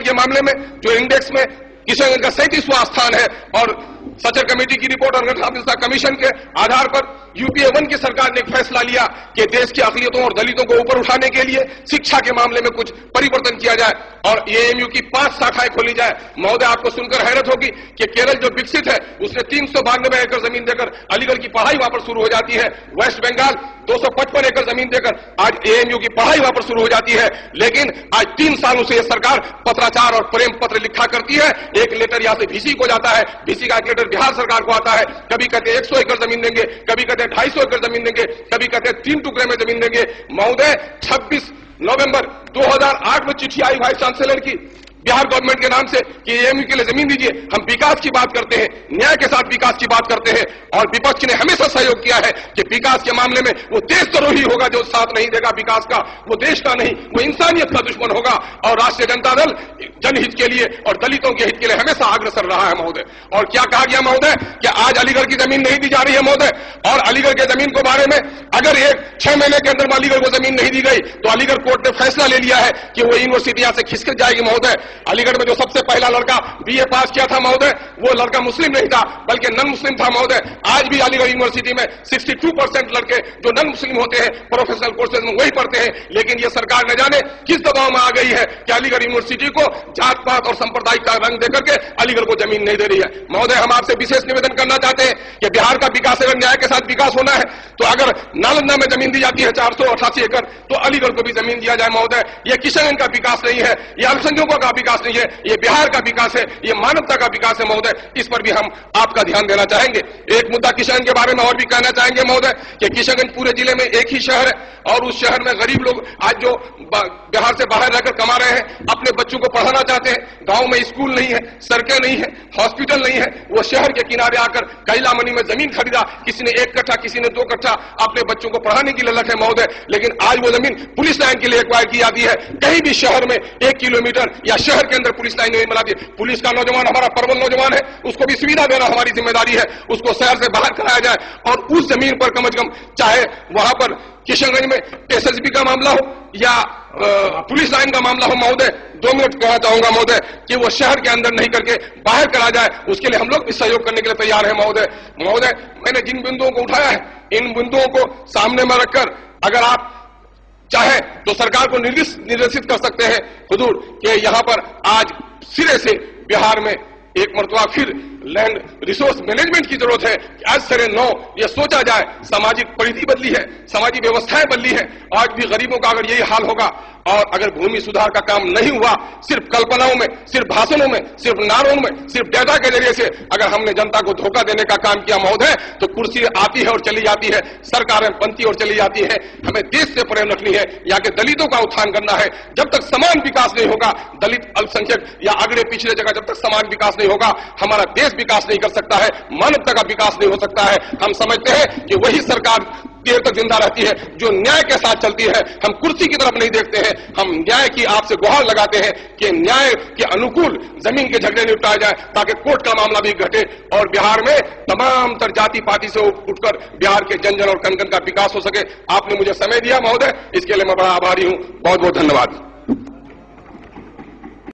के मामले में जो इंडेक्स में किशनगंज का 37वां स्थान है और सचर कमेटी की रिपोर्ट और गठन कमीशन के आधार पर यूपीए 1 की सरकार ने एक फैसला लिया कि देश की अकलियतों और दलितों को ऊपर उठाने के लिए शिक्षा के मामले में कुछ परिवर्तन किया जाए और एएमयू की 5 शाखाएं खोली जाए। महोदय, आपको सुनकर हैरत होगी कि केरल जो विकसित है उसने 392 एकड़ जमीन देकर अलीगढ़ की पढ़ाई वहां पर शुरू हो जाती है। वेस्ट बंगाल 255 एकड़ जमीन देकर आज एएमयू की पढ़ाई वहां पर शुरू हो जाती है। लेकिन आज 3 सालों से यह सरकार पत्राचार और प्रेम पत्र लिखा करती है। एक लेटर यहां से VC को जाता है, VC का एक लेटर बिहार सरकार को आता है। कभी कहते हैं 100 एकड़ जमीन देंगे, कभी कहते हैं 250 एकड़ जमीन देंगे, कभी कहते हैं 3 टुकड़े में जमीन देंगे। महोदय, 26 नवंबर 2008 में चिट्ठी आई वाइस चांसलर की बिहार गवर्नमेंट के नाम से कि एएमयू के लिए जमीन दीजिए। हम विकास की बात करते हैं, न्याय के साथ विकास की बात करते हैं और विपक्ष ने हमेशा सहयोग किया है कि विकास के मामले में वो देशद्रोही होगा जो साथ नहीं देगा विकास का, वो देश का नहीं, वो इंसानियत का दुश्मन होगा। और राष्ट्रीय जनता दल जनहित के लिए और दलितों के हित के लिए हमेशा अग्रसर रहा है महोदय। और क्या कहा गया महोदय कि आज अलीगढ़ की जमीन नहीं दी जा रही है महोदय, और अलीगढ़ के जमीन के बारे में अगर 6 महीने के अंदर अलीगढ़ को जमीन नहीं दी गई तो अलीगढ़ कोर्ट ने फैसला ले लिया है कि वो यूनिवर्सिटी यहां से खिसक जाएगी महोदय। अलीगढ़ में जो सबसे पहला लड़का BA पास किया था महोदय, वो लड़का मुस्लिम नहीं था बल्कि नन मुस्लिम था महोदय। आज भी अलीगढ़ यूनिवर्सिटी में 62% लड़के जो नन मुस्लिम होते हैं प्रोफेशनल कोर्सेज में वही पढ़ते हैं। लेकिन ये सरकार न जाने किस दबाव में आ गई है कि अलीगढ़ यूनिवर्सिटी को जात पात और सांप्रदायिक का रंग देकर के अलीगढ़ को जमीन नहीं दे रही है। महोदय, हम आपसे विशेष निवेदन करना चाहते हैं कि बिहार का विकास अगर न्याय के साथ विकास होना है तो अगर नालंदा में जमीन दी जाती है 488 एकड़ तो अलीगढ़ को भी जमीन दिया जाए महोदय। ये किशनगंज का विकास नहीं है, ये अल्पसंख्यकों का विकास नहीं है, ये बिहार का विकास है, ये मानवता का विकास है महोदय। इस पर भी हम आपका ध्यान देना चाहेंगे। एक मुद्दा किशनगंज के बारे में और भी कहना चाहेंगे महोदय कि किशनगंज पूरे जिले में एक ही शहर है और उस शहर में गरीब लोग आज जो बिहार से बाहर रहकर कमा रहे हैं अपने बच्चों को पढ़ाना चाहते हैं। गांव में स्कूल नहीं है, सड़कें नहीं है, हॉस्पिटल नहीं है, वो शहर के किनारे आकर कैलामनी में जमीन खरीदा, किसी ने 1 कट्ठा किसी ने 2 कट्ठा अपने बच्चों को पढ़ाने की ललक है महोदय। लेकिन आज वो जमीन पुलिस लाइन के लिए एक्वायर की जाती है। कहीं भी शहर में 1 किलोमीटर या शहर के अंदर पुलिस लाइन नहीं बनाती। पुलिस का नौजवान हमारा प्रबल नौजवान है, उसको भी सुविधा देना हमारी जिम्मेदारी है, उसको शहर से बाहर कराया जाए और उस जमीन पर कम से कम चाहे वहां पर किशनगंज में SSB का मामला हो या पुलिस लाइन का मामला हो महोदय, 2 मिनट कहना चाहूंगा महोदय कि वो शहर के अंदर नहीं करके बाहर करा जाए, उसके लिए हम लोग भी सहयोग करने के लिए तैयार है महोदय। महोदय, मैंने जिन बिंदुओं को उठाया है इन बिंदुओं को सामने में रखकर अगर आप चाहे तो सरकार को निर्देशित कर सकते हैं हुजूर कि यहां पर आज सिरे से बिहार में एक मरतबा फिर लैंड रिसोर्स मैनेजमेंट की जरूरत है कि आज सरे 9 यह सोचा जाए। सामाजिक परिधि बदली है, सामाजिक व्यवस्थाएं बदली है, आज भी गरीबों का अगर यही हाल होगा और अगर भूमि सुधार का काम नहीं हुआ, सिर्फ कल्पनाओं में, सिर्फ भाषणों में, सिर्फ नारों में, सिर्फ डेटा के जरिए से अगर हमने जनता को धोखा देने का काम किया महोदय तो कुर्सी आती है और चली जाती है, सरकारें बनती और चली जाती है। हमें देश से प्रेम रखनी है, यहाँ के दलितों का उत्थान करना है। जब तक समान विकास नहीं होगा, दलित अल्पसंख्यक या अगड़े पिछड़े जगह जब तक समान विकास नहीं होगा, हमारा देश विकास नहीं कर सकता है, मानवता का विकास नहीं हो सकता है। हम समझते हैं कि वही सरकार देर तक जिंदा रहती है जो न्याय के साथ चलती है। हम कुर्सी की तरफ नहीं देखते हैं, हम न्याय की आपसे गुहार लगाते हैं कि न्याय के अनुकूल जमीन के झगड़े निपटाए जाए ताकि कोर्ट का मामला भी घटे और बिहार में तमाम तर जाति पाति से उठकर बिहार के जन जन और कन कन का विकास हो सके। आपने मुझे समय दिया महोदय, इसके लिए मैं बड़ा आभारी हूं। बहुत बहुत धन्यवाद।